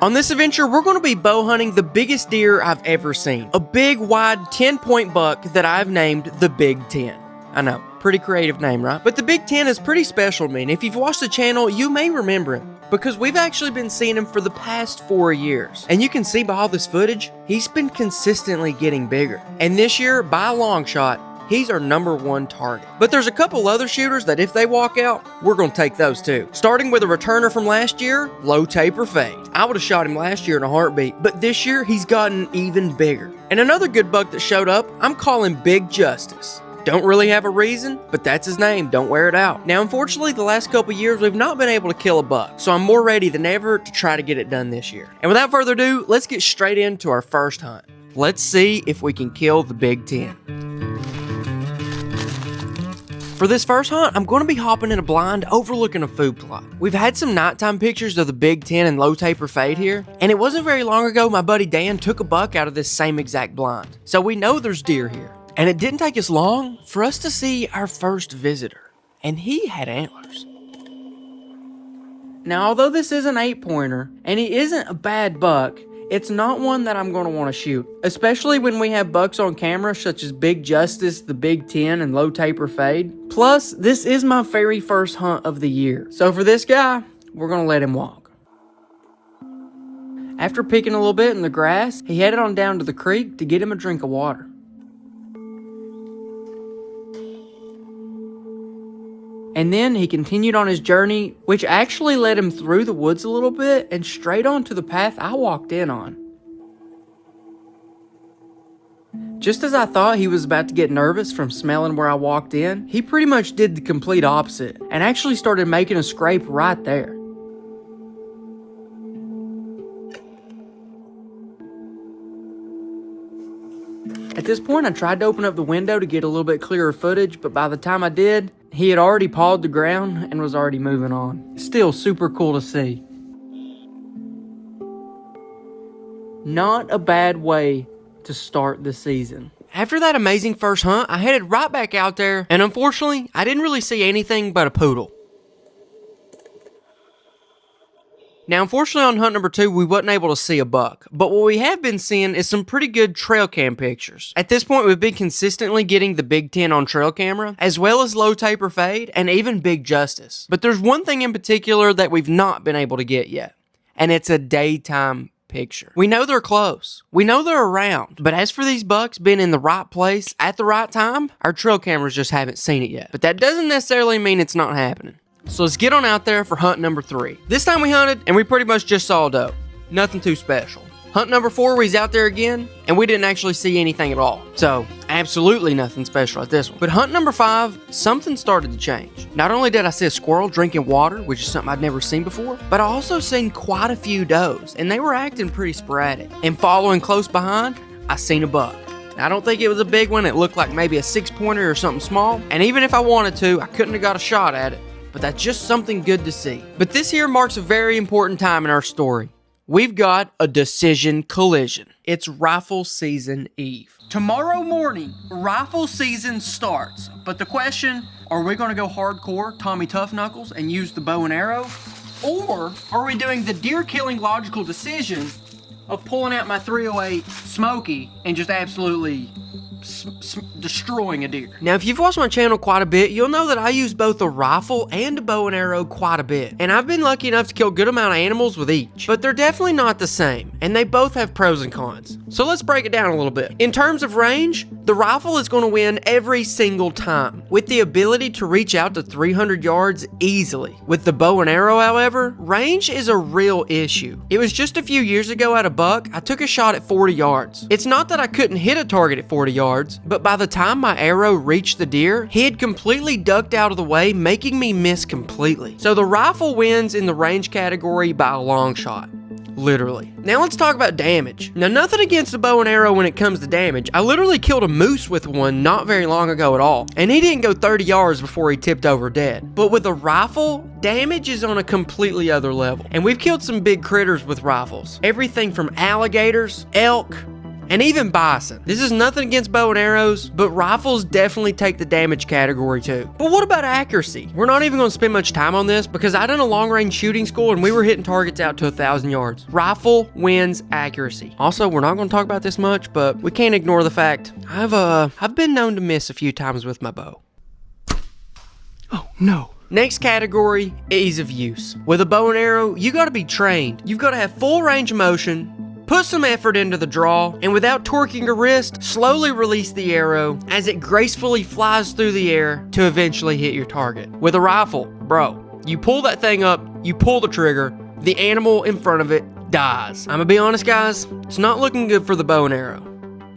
On this adventure, we're going to be bow hunting the biggest deer I've ever seen. A big, wide, 10-point buck that I've named the Big 10. I know, pretty creative name, right? But the Big 10 is pretty special to me, and if you've watched the channel, you may remember him, because we've actually been seeing him for the past 4 years. And you can see by all this footage, he's been consistently getting bigger. And this year, by a long shot, he's our #1 target. But there's a couple other shooters that if they walk out, we're going to take those too. Starting with a returner from last year, Low Taper Fade. I would have shot him last year in a heartbeat, but this year he's gotten even bigger. And another good buck that showed up, I'm calling Big Justice. Don't really have a reason, but that's his name, don't wear it out. Now unfortunately, the last couple years we've not been able to kill a buck, so I'm more ready than ever to try to get it done this year. And without further ado, let's get straight into our first hunt. Let's see if we can kill the Big 10. For this first hunt, I'm going to be hopping in a blind overlooking a food plot. We've had some nighttime pictures of the Big 10 and Low Taper Fade here, and it wasn't very long ago my buddy Dan took a buck out of this same exact blind. So we know there's deer here. And it didn't take us long for us to see our first visitor, and he had antlers. Now although this is an 8-pointer, and he isn't a bad buck, it's not one that I'm going to want to shoot, especially when we have bucks on camera such as Big Justice, the Big 10, and Low Taper Fade. Plus, this is my very first hunt of the year. So for this guy, we're going to let him walk. After picking a little bit in the grass, he headed on down to the creek to get him a drink of water. And then he continued on his journey, which actually led him through the woods a little bit and straight onto the path I walked in on. Just as I thought he was about to get nervous from smelling where I walked in, he pretty much did the complete opposite and actually started making a scrape right there. At this point, I tried to open up the window to get a little bit clearer footage, but by the time I did, he had already pawed the ground and was already moving on. Still super cool to see. Not a bad way to start the season. After that amazing first hunt, I headed right back out there, and unfortunately, I didn't really see anything but a poodle. Now, unfortunately, on hunt number 2, we wasn't able to see a buck, but what we have been seeing is some pretty good trail cam pictures. At this point, we've been consistently getting the Big 10 on trail camera, as well as Low Taper Fade, and even Big Justice. But there's one thing in particular that we've not been able to get yet, and it's a daytime picture. We know they're close. We know they're around, but as for these bucks being in the right place at the right time, our trail cameras just haven't seen it yet. But that doesn't necessarily mean it's not happening. So let's get on out there for hunt number 3. This time we hunted and we pretty much just saw a doe. Nothing too special. Hunt number 4, he's out there again and we didn't actually see anything at all. So absolutely nothing special at this one. But hunt number 5, something started to change. Not only did I see a squirrel drinking water, which is something I'd never seen before, but I also seen quite a few does and they were acting pretty sporadic. And following close behind, I seen a buck. I don't think it was a big one. It looked like maybe a 6-pointer or something small. And even if I wanted to, I couldn't have got a shot at it. But that's just something good to see. But this here marks a very important time in our story. We've got a decision collision. It's rifle season eve. Tomorrow morning, rifle season starts. But the question, are we going to go hardcore Tommy Tough Knuckles and use the bow and arrow? Or are we doing the deer killing logical decision of pulling out my 308 Smoky and just absolutely destroying a deer? Now, if you've watched my channel quite a bit, you'll know that I use both a rifle and a bow and arrow quite a bit. And I've been lucky enough to kill a good amount of animals with each. But they're definitely not the same, and they both have pros and cons. So let's break it down a little bit. In terms of range, the rifle is going to win every single time, with the ability to reach out to 300 yards easily. With the bow and arrow, however, range is a real issue. It was just a few years ago at a buck, I took a shot at 40 yards. It's not that I couldn't hit a target at 40 yards, but by the time my arrow reached the deer, he had completely ducked out of the way, making me miss completely. So the rifle wins in the range category by a long shot. Literally. Now let's talk about damage. Now, nothing against the bow and arrow when it comes to damage. I literally killed a moose with one not very long ago at all, and he didn't go 30 yards before he tipped over dead. But with a rifle, damage is on a completely other level, and we've killed some big critters with rifles. Everything from alligators, elk, and even bison. This is nothing against bow and arrows, but rifles definitely take the damage category too. But what about accuracy? We're not even gonna spend much time on this because I done a long range shooting school and we were hitting targets out to 1,000 yards. Rifle wins accuracy. Also, we're not gonna talk about this much, but we can't ignore the fact I've been known to miss a few times with my bow. Oh no. Next category, ease of use. With a bow and arrow, you gotta be trained. You've gotta have full range of motion, put some effort into the draw, and without torquing your wrist, slowly release the arrow as it gracefully flies through the air to eventually hit your target. With a rifle, bro, you pull that thing up, you pull the trigger, the animal in front of it dies. I'm gonna be honest, guys, it's not looking good for the bow and arrow.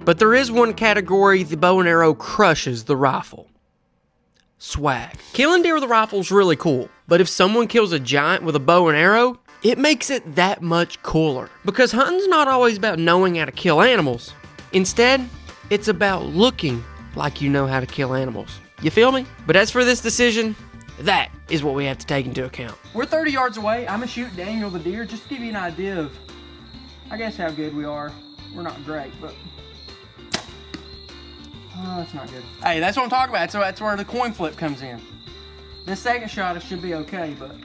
But there is one category the bow and arrow crushes the rifle. Swag. Killing deer with a rifle is really cool, but if someone kills a giant with a bow and arrow, it makes it that much cooler. Because hunting's not always about knowing how to kill animals. Instead, it's about looking like you know how to kill animals. You feel me? But as for this decision, that is what we have to take into account. We're 30 yards away. I'm gonna shoot Daniel the deer just to give you an idea of, I guess, how good we are. We're not great, but oh, that's not good. Hey, that's what I'm talking about. So that's where the coin flip comes in. This second shot, it should be okay, but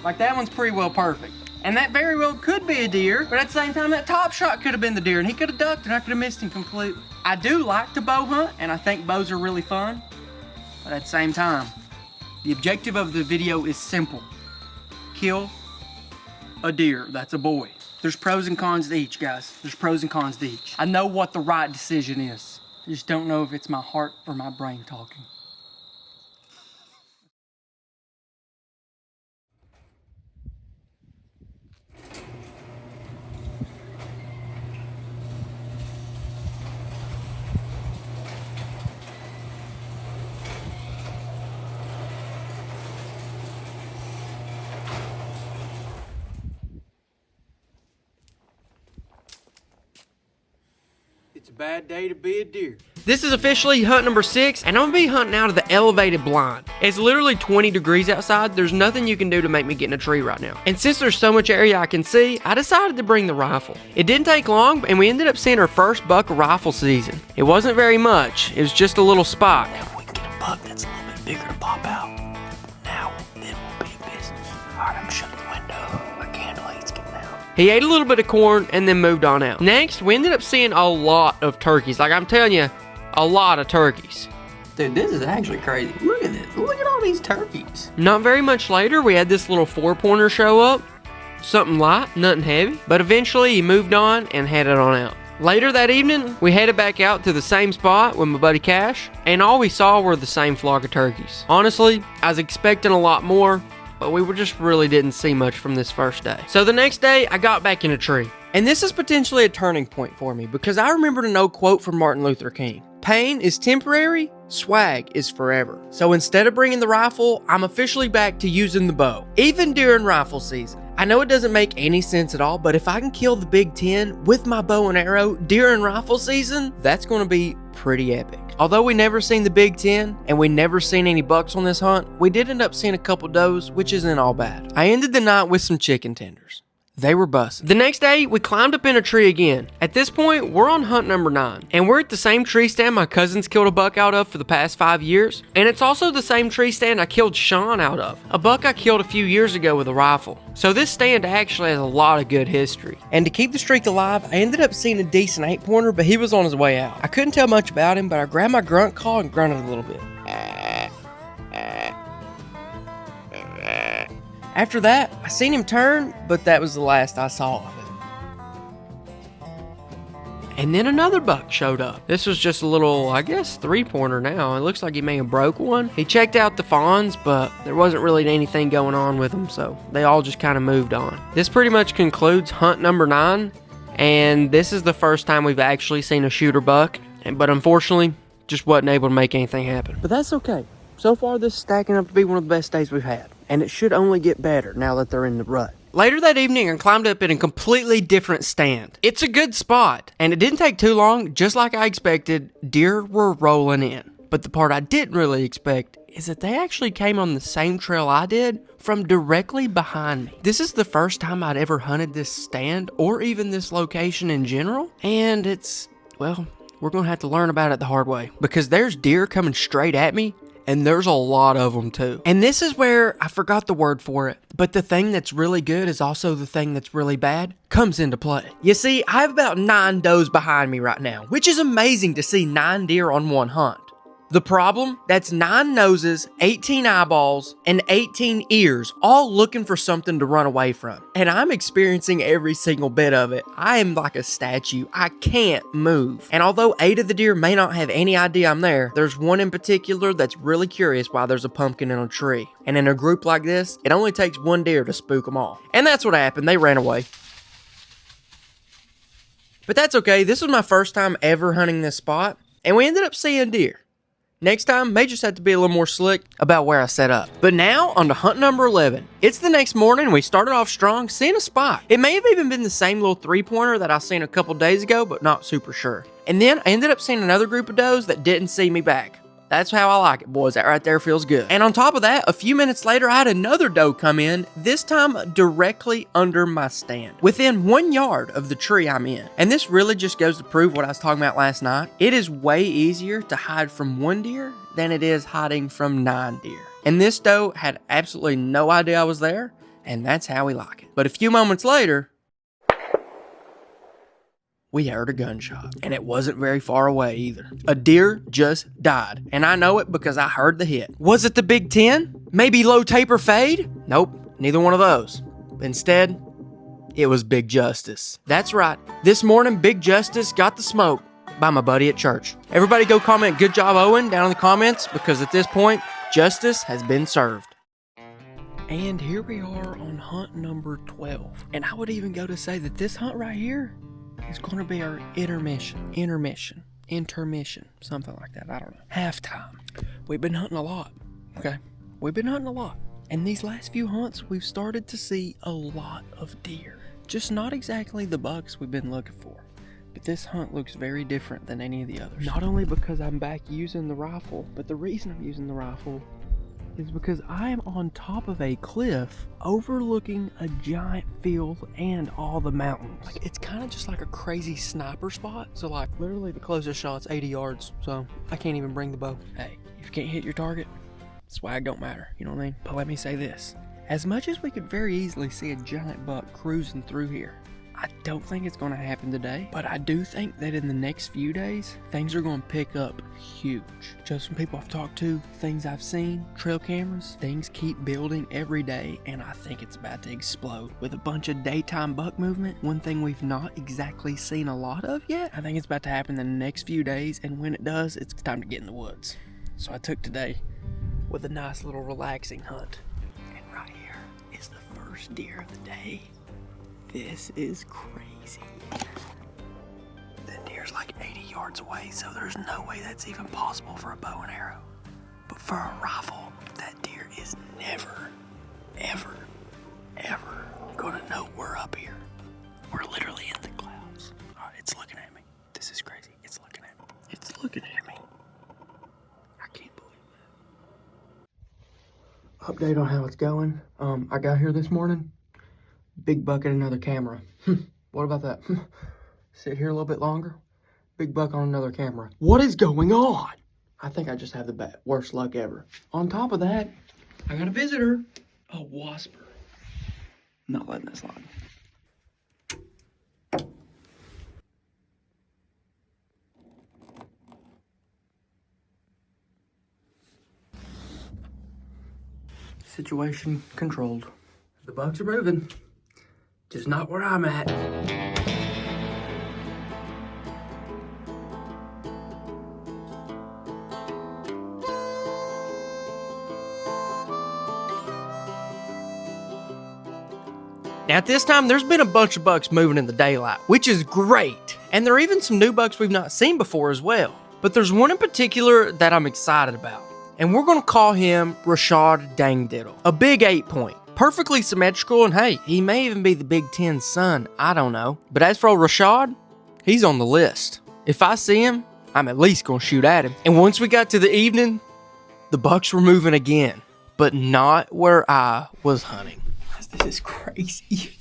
like that one's pretty well perfect. And that very well could be a deer, but at the same time, that top shot could have been the deer, and he could have ducked, and I could have missed him completely. I do like to bow hunt, and I think bows are really fun, but at the same time, the objective of the video is simple. Kill a deer. That's a boy. There's pros and cons to each, guys. There's pros and cons to each. I know what the right decision is. I just don't know if it's my heart or my brain talking. It's a bad day to be a deer. This is officially hunt number 6, and I'm gonna be hunting out of the elevated blind. It's literally 20 degrees outside. There's nothing you can do to make me get in a tree right now. And since there's so much area I can see, I decided to bring the rifle. It didn't take long, and we ended up seeing our first buck of rifle season. It wasn't very much. It was just a little spot. Now if we can get a buck that's a little bit bigger to pop out, now then we'll be in business. Alright, I'm shutting the window. My candle hate's getting out. He ate a little bit of corn and then moved on out. Next, we ended up seeing a lot of turkeys. Like I'm telling you, a lot of turkeys. Dude, this is actually crazy. Look at this. Look at all these turkeys. Not very much later, we had this little 4-pointer show up. Something light, nothing heavy. But eventually, he moved on and headed on out. Later that evening, we headed back out to the same spot with my buddy Cash, and all we saw were the same flock of turkeys. Honestly, I was expecting a lot more, but we just really didn't see much from this first day. So the next day, I got back in a tree. And this is potentially a turning point for me because I remembered an old quote from Martin Luther King. Pain is temporary, swag is forever. So instead of bringing the rifle, I'm officially back to using the bow, even during rifle season. I know it doesn't make any sense at all, but if I can kill the Big Ten with my bow and arrow during rifle season, that's going to be pretty epic. Although we never seen the Big Ten and we never seen any bucks on this hunt, we did end up seeing a couple does, which isn't all bad. I ended the night with some chicken tenders. They were busted. The next day, we climbed up in a tree again. At this point, we're on hunt number 9. And we're at the same tree stand my cousins killed a buck out of for the past 5 years. And it's also the same tree stand I killed Sean out of. A buck I killed a few years ago with a rifle. So this stand actually has a lot of good history. And to keep the streak alive, I ended up seeing a decent 8-pointer, but he was on his way out. I couldn't tell much about him, but I grabbed my grunt call and grunted a little bit. After that, I seen him turn, but that was the last I saw of him. And then another buck showed up. This was just a little, I guess, 3-pointer now. It looks like he may have broke one. He checked out the fawns, but there wasn't really anything going on with them, so they all just kind of moved on. This pretty much concludes hunt number 9, and this is the first time we've actually seen a shooter buck, but unfortunately, just wasn't able to make anything happen. But that's okay. So far, this is stacking up to be one of the best days we've had. And it should only get better now that they're in the rut. Later that evening, I climbed up in a completely different stand. It's a good spot, and it didn't take too long. Just like I expected, deer were rolling in. But the part I didn't really expect is that they actually came on the same trail I did from directly behind me. This is the first time I'd ever hunted this stand or even this location in general, and it's, well, we're gonna have to learn about it the hard way because there's deer coming straight at me, and there's a lot of them too. And this is where I forgot the word for it, but the thing that's really good is also the thing that's really bad comes into play. You see, I have about 9 does behind me right now, which is amazing to see 9 deer on one hunt. The problem? That's 9 noses, 18 eyeballs, and 18 ears, all looking for something to run away from. And I'm experiencing every single bit of it. I am like a statue. I can't move. And although 8 of the deer may not have any idea I'm there, there's one in particular that's really curious why there's a pumpkin in a tree. And in a group like this, it only takes 1 deer to spook them all. And that's what happened. They ran away. But that's okay. This was my first time ever hunting this spot, and we ended up seeing deer. Next time, may just have to be a little more slick about where I set up. But now, on to hunt number 11. It's the next morning, we started off strong, seeing a spot. It may have even been the same little 3-pointer that I seen a couple days ago, but not super sure. And then, I ended up seeing another group of does that didn't see me back. That's how I like it, boys. That right there feels good. And on top of that, a few minutes later, I had another doe come in, this time directly under my stand, within 1 yard of the tree I'm in. And this really just goes to prove what I was talking about last night. It is way easier to hide from 1 deer than it is hiding from 9 deer. And this doe had absolutely no idea I was there, and that's how we like it. But a few moments later, we heard a gunshot, and it wasn't very far away either. A deer just died, and I know it because I heard the hit. Was it the Big 10? Maybe low taper fade? Nope, neither one of those. Instead, it was Big Justice. That's right, this morning Big Justice got the smoke by my buddy at church. Everybody go comment "Good job, Owen" down in the comments, because at this point, justice has been served. And here we are on hunt number 12. And I would even go to say that this hunt right here is going to be our intermission, something like that. I don't know. Halftime. We've been hunting a lot, okay? We've been hunting a lot. And these last few hunts, we've started to see a lot of deer. Just not exactly the bucks we've been looking for. But this hunt looks very different than any of the others. Not only because I'm back using the rifle, but the reason I'm using the rifle is because I am on top of a cliff overlooking a giant field and all the mountains. Like, it's kind of just like a crazy sniper spot. So like literally the closest shot's 80 yards. So I can't even bring the bow. Hey, if you can't hit your target, swag don't matter. You know what I mean? But let me say this. As much as we could very easily see a giant buck cruising through here, I don't think it's going to happen today, but I do think that in the next few days, things are going to pick up huge. Just from people I've talked to, things I've seen, trail cameras, things keep building every day, and I think it's about to explode. With a bunch of daytime buck movement, one thing we've not exactly seen a lot of yet, I think it's about to happen in the next few days, and when it does, it's time to get in the woods. So I took today with a nice little relaxing hunt. And right here is the first deer of the day. This is crazy. That deer's like 80 yards away, so there's no way that's even possible for a bow and arrow. But for a rifle, that deer is never, ever, ever gonna know we're up here. We're literally in the clouds. All right, it's looking at me. This is crazy. It's looking at me. It's looking at me. I can't believe that. Update on how it's going. I got here this morning. Big buck and another camera. What about that? Sit here a little bit longer. Big buck on another camera. What is going on? I think I just have the worst luck ever. On top of that, I got a visitor. A wasper. Not letting that slide. Situation controlled. The bucks are moving. Just not where I'm at. Now at this time, there's been a bunch of bucks moving in the daylight, which is great. And there are even some new bucks we've not seen before as well. But there's one in particular that I'm excited about. And we're gonna call him Rashad Dangdiddle. A big 8-point. Perfectly symmetrical, and hey, he may even be the Big Ten's son, I don't know. But as for old Rashad, he's on the list. If I see him, I'm at least gonna shoot at him. And once we got to the evening, the bucks were moving again, but not where I was hunting. This is crazy.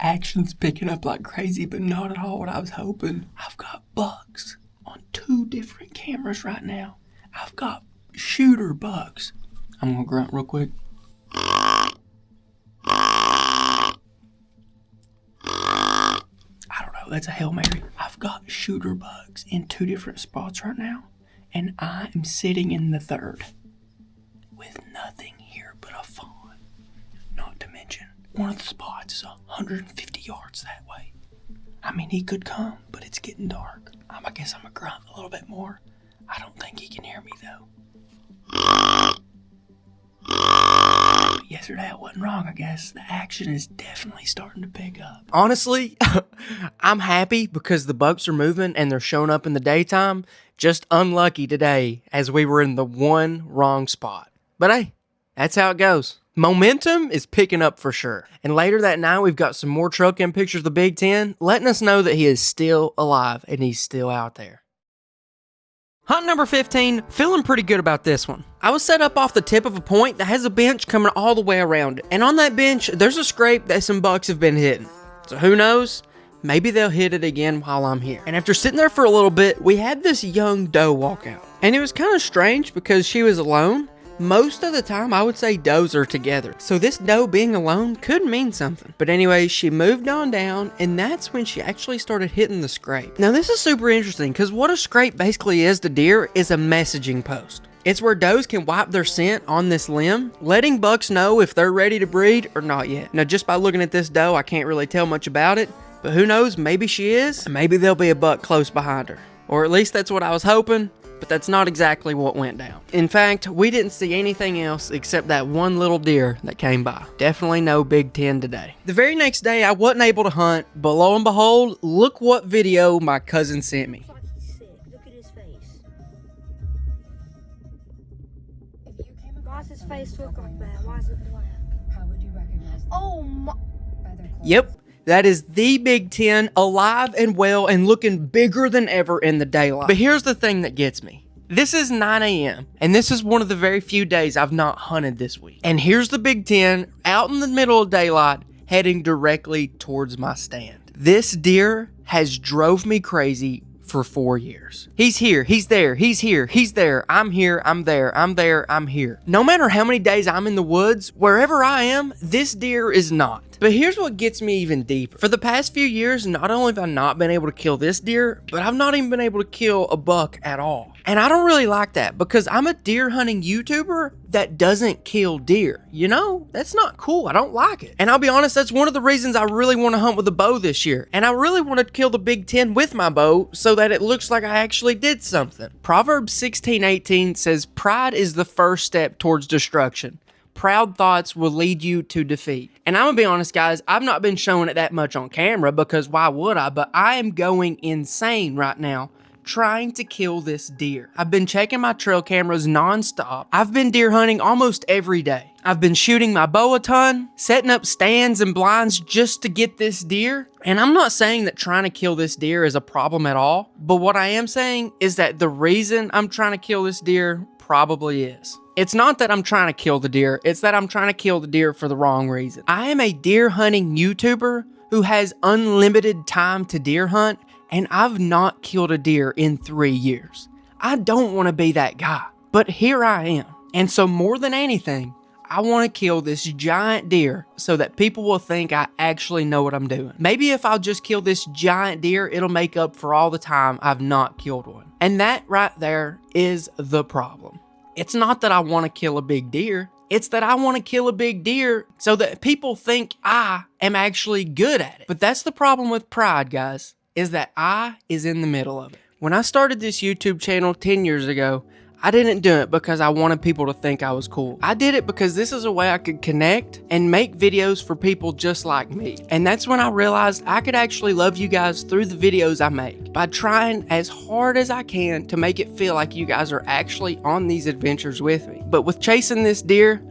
Action's picking up like crazy, but not at all what I was hoping. I've got bucks on 2 different cameras right now. I've got shooter bucks. I'm gonna grunt real quick. I don't know, that's a Hail Mary. I've got shooter bucks in 2 different spots right now, and I am sitting in the 3rd with nothing here but a fawn. Not to mention, one of the spots is 150 yards that way. I mean, he could come, but it's getting dark. I guess I'm gonna grunt a little bit more. I don't think he can hear me though. But yesterday I wasn't wrong, I guess. The action is definitely starting to pick up. Honestly, I'm happy because the bucks are moving and they're showing up in the daytime. Just unlucky today as we were in the one wrong spot. But hey, that's how it goes. Momentum is picking up for sure. And later that night, we've got some more trail cam pictures of the Big Ten, letting us know that he is still alive and he's still out there. Hunt number 15, feeling pretty good about this one. I was set up off the tip of a point that has a bench coming all the way around it. And on that bench, there's a scrape that some bucks have been hitting. So who knows? Maybe they'll hit it again while I'm here. And after sitting there for a little bit, we had this young doe walk out. And it was kind of strange because she was alone. Most of the time, I would say does are together. So this doe being alone could mean something. But anyway, she moved on down, and that's when she actually started hitting the scrape. Now, this is super interesting because what a scrape basically is to deer is a messaging post. It's where does can wipe their scent on this limb, letting bucks know if they're ready to breed or not yet. Now, just by looking at this doe, I can't really tell much about it, but who knows, maybe she is, and maybe there'll be a buck close behind her. Or at least that's what I was hoping. But that's not exactly what went down. In fact, we didn't see anything else except that one little deer that came by. Definitely no Big Ten today. The very next day, I wasn't able to hunt, but lo and behold, look what video my cousin sent me. Look at his face. If you came across his face look like that, why is it black? How would you recognize them? Oh my. Yep. That is the Big Ten, alive and well and looking bigger than ever in the daylight. But here's the thing that gets me. This is 9 a.m. and this is one of the very few days I've not hunted this week. And here's the Big Ten out in the middle of daylight heading directly towards my stand. This deer has drove me crazy for 4 years. He's here, he's there, he's here, he's there, I'm here, I'm there, I'm there, I'm here. No matter how many days I'm in the woods, wherever I am, this deer is not. But here's what gets me even deeper. For the past few years, not only have I not been able to kill this deer, but I've not even been able to kill a buck at all. And I don't really like that because I'm a deer hunting YouTuber that doesn't kill deer. You know, that's not cool. I don't like it. And I'll be honest, that's one of the reasons I really want to hunt with a bow this year. And I really want to kill the Big Ten with my bow so that it looks like I actually did something. Proverbs 16:18 says, "Pride is the first step towards destruction. Proud thoughts will lead you to defeat." And I'm gonna be honest, guys, I've not been showing it that much on camera because why would I? But I am going insane right now trying to kill this deer. I've been checking my trail cameras nonstop. I've been deer hunting almost every day. I've been shooting my bow a ton, setting up stands and blinds just to get this deer. And I'm not saying that trying to kill this deer is a problem at all, but what I am saying is that the reason I'm trying to kill this deer probably is. It's not that I'm trying to kill the deer, it's that I'm trying to kill the deer for the wrong reason. I am a deer hunting YouTuber who has unlimited time to deer hunt, and I've not killed a deer in 3 years. I don't want to be that guy, but here I am. And so more than anything, I want to kill this giant deer so that people will think I actually know what I'm doing. Maybe if I'll just kill this giant deer, it'll make up for all the time I've not killed one. And that right there is the problem. It's not that I want to kill a big deer. It's that I want to kill a big deer so that people think I am actually good at it. But that's the problem with pride, guys, is that I is in the middle of it. When I started this YouTube channel 10 years ago, I didn't do it because I wanted people to think I was cool. I did it because this is a way I could connect and make videos for people just like me. And that's when I realized I could actually love you guys through the videos I make by trying as hard as I can to make it feel like you guys are actually on these adventures with me. But with chasing this deer,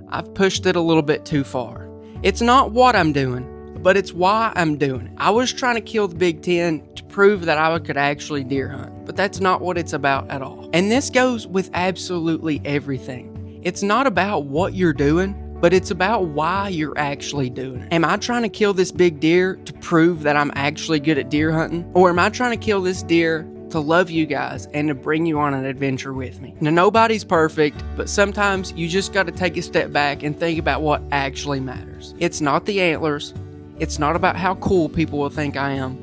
I've pushed it a little bit too far. It's not what I'm doing, but it's why I'm doing it. I was trying to kill the Big Ten to prove that I could actually deer hunt. but that's not what it's about at all. And this goes with absolutely everything. It's not about what you're doing, but it's about why you're actually doing it. Am I trying to kill this big deer to prove that I'm actually good at deer hunting? Or am I trying to kill this deer to love you guys and to bring you on an adventure with me? Now, nobody's perfect, but sometimes you just got to take a step back and think about what actually matters. It's not the antlers. It's not about how cool people will think I am.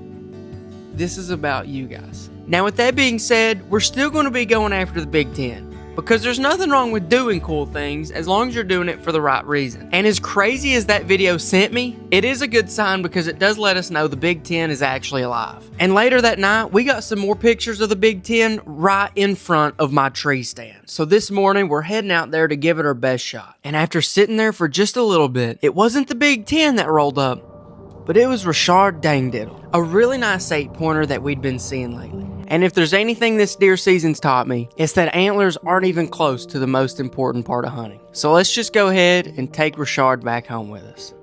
This is about you guys. Now, with that being said, we're still going to be going after the Big Ten, because there's nothing wrong with doing cool things as long as you're doing it for the right reason. And as crazy as that video sent me, it is a good sign because it does let us know the Big Ten is actually alive. And later that night, we got some more pictures of the Big Ten right in front of my tree stand. So this morning, we're heading out there to give it our best shot. And after sitting there for just a little bit, it wasn't the Big Ten that rolled up, but it was Rashard Dangdiddle, a really nice 8-pointer that we'd been seeing lately. And if there's anything this deer season's taught me, it's that antlers aren't even close to the most important part of hunting. So let's just go ahead and take Rashard back home with us.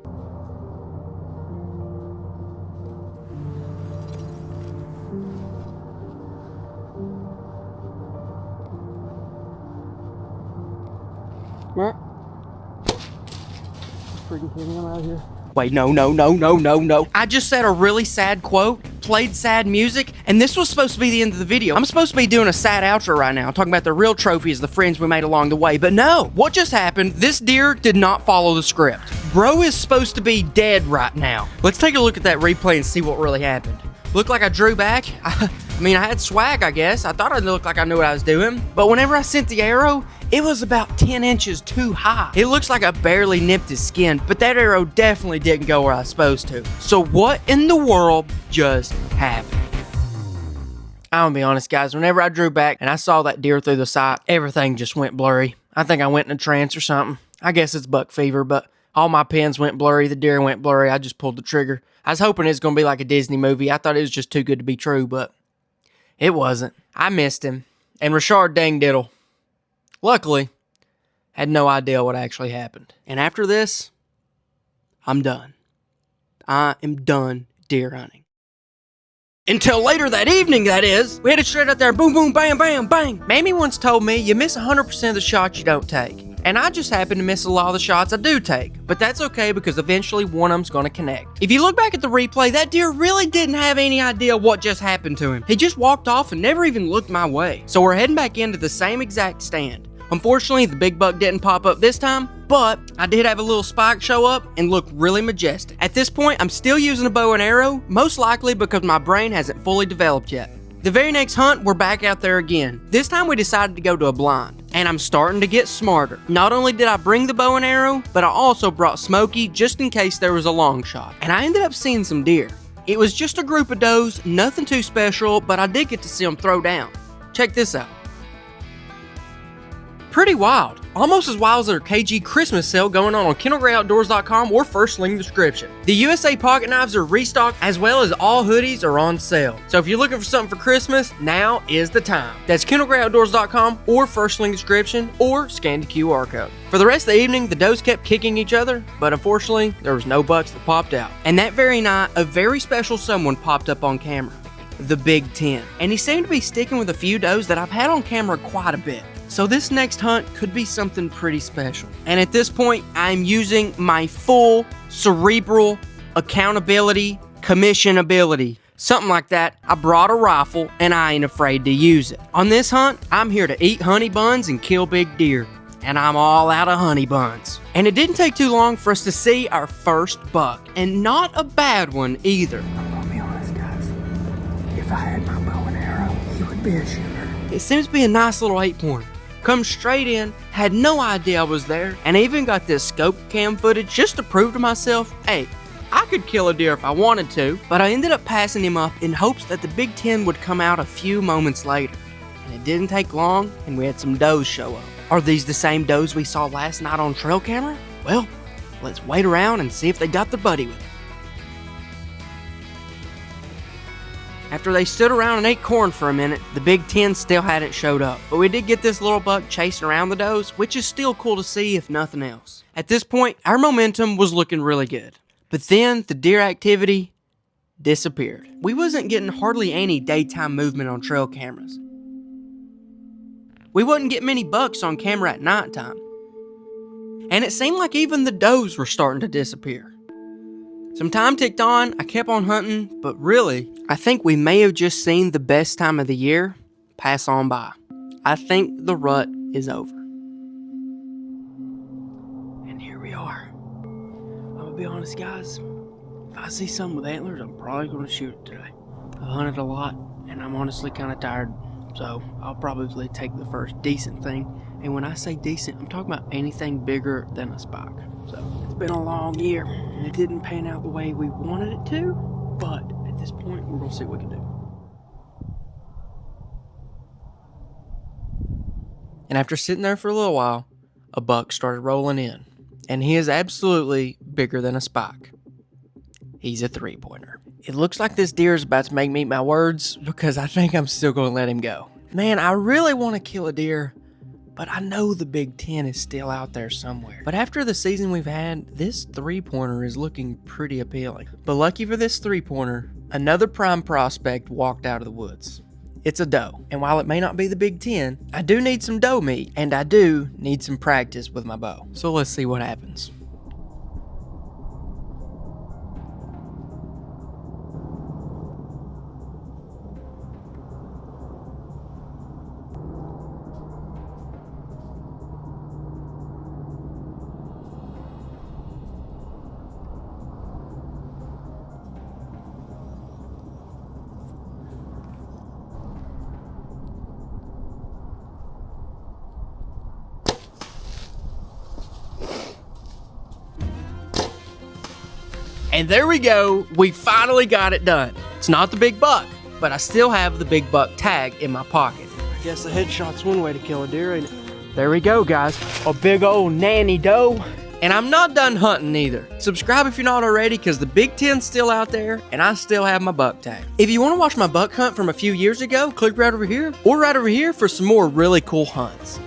Freaking kidding, I'm out of here. Wait, no. I just said a really sad quote, played sad music, and this was supposed to be the end of the video. I'm supposed to be doing a sad outro right now, talking about the real trophies, the friends we made along the way. But no, what just happened? This deer did not follow the script. Bro is supposed to be dead right now. Let's take a look at that replay and see what really happened. Looked like I drew back. I had swag, I guess. I thought I looked like I knew what I was doing. But whenever I sent the arrow, it was about 10 inches too high. It looks like I barely nipped his skin, but that arrow definitely didn't go where I was supposed to. So what in the world just happened? I'm gonna be honest, guys. Whenever I drew back and I saw that deer through the sight, everything just went blurry. I think I went in a trance or something. I guess it's buck fever, but all my pins went blurry. The deer went blurry. I just pulled the trigger. I was hoping it was gonna be like a Disney movie. I thought it was just too good to be true, but it wasn't. I missed him. And Rashard Dangdiddle, luckily, had no idea what actually happened. And after this, I'm done. I am done deer hunting. Until later that evening, that is. We headed straight out there, boom, boom, bam, bam, bang. Mamie once told me you miss 100% of the shots you don't take. And I just happen to miss a lot of the shots I do take. But that's okay because eventually one of them's gonna connect. If you look back at the replay, that deer really didn't have any idea what just happened to him. He just walked off and never even looked my way. So we're heading back into the same exact stand. Unfortunately, the big buck didn't pop up this time, but I did have a little spike show up and look really majestic. At this point, I'm still using a bow and arrow, most likely because my brain hasn't fully developed yet. The very next hunt, we're back out there again. This time we decided to go to a blind, and I'm starting to get smarter. Not only did I bring the bow and arrow, but I also brought Smokey just in case there was a long shot. And I ended up seeing some deer. It was just a group of does, nothing too special, but I did get to see them throw down. Check this out. Pretty wild. Almost as wild as their KG Christmas sale going on KendallGrayOutdoors.com or first link in the description. The USA pocket knives are restocked as well as all hoodies are on sale. So if you're looking for something for Christmas, now is the time. That's KendallGrayOutdoors.com or first link description or scan the QR code. For the rest of the evening, the does kept kicking each other, but unfortunately, there was no bucks that popped out. And that very night, a very special someone popped up on camera. The Big Ten. And he seemed to be sticking with a few does that I've had on camera quite a bit. So this next hunt could be something pretty special. And at this point, I'm using my full cerebral accountability, commission ability. Something like that. I brought a rifle and I ain't afraid to use it. On this hunt, I'm here to eat honey buns and kill big deer. And I'm all out of honey buns. And it didn't take too long for us to see our first buck. And not a bad one either. I'm gonna be honest, guys. If I had my bow and arrow, he would be a shooter. It seems to be a nice little 8-pointer. Come straight in, had no idea I was there, and I even got this scope cam footage just to prove to myself, hey, I could kill a deer if I wanted to, but I ended up passing him up in hopes that the Big Ten would come out a few moments later. And it didn't take long, and we had some does show up. Are these the same does we saw last night on trail camera? Well, let's wait around and see if they got their buddy with them. After they stood around and ate corn for a minute, the Big Ten still hadn't showed up. But we did get this little buck chasing around the does, which is still cool to see if nothing else. At this point, our momentum was looking really good. But then the deer activity disappeared. We wasn't getting hardly any daytime movement on trail cameras. We wouldn't get many bucks on camera at nighttime. And it seemed like even the does were starting to disappear. Some time ticked on, I kept on hunting, but really, I think we may have just seen the best time of the year pass on by. I think the rut is over. And here we are. I'm gonna be honest, guys. If I see something with antlers, I'm probably gonna shoot it today. I hunted a lot, and I'm honestly kind of tired, so I'll probably take the first decent thing. And when I say decent, I'm talking about anything bigger than a spike. So it's been a long year, and it didn't pan out the way we wanted it to, but at this point, we're gonna see what we can do. And after sitting there for a little while, a buck started rolling in, and he is absolutely bigger than a spike. He's a 3-pointer. It looks like this deer is about to make me eat my words because I think I'm still going to let him go. Man, I really want to kill a deer, but I know the Big Ten is still out there somewhere. But after the season we've had, this 3-pointer is looking pretty appealing. But lucky for this 3-pointer, another prime prospect walked out of the woods. It's a doe, and while it may not be the Big Ten, I do need some doe meat, and I do need some practice with my bow. So let's see what happens. And there we go, we finally got it done. It's not the big buck, but I still have the big buck tag in my pocket. I guess a headshot's one way to kill a deer, ain't it? There we go, guys. A big old nanny doe. And I'm not done hunting either. Subscribe if you're not already, because the Big Ten's still out there, and I still have my buck tag. If you want to watch my buck hunt from a few years ago, click right over here, or right over here for some more really cool hunts.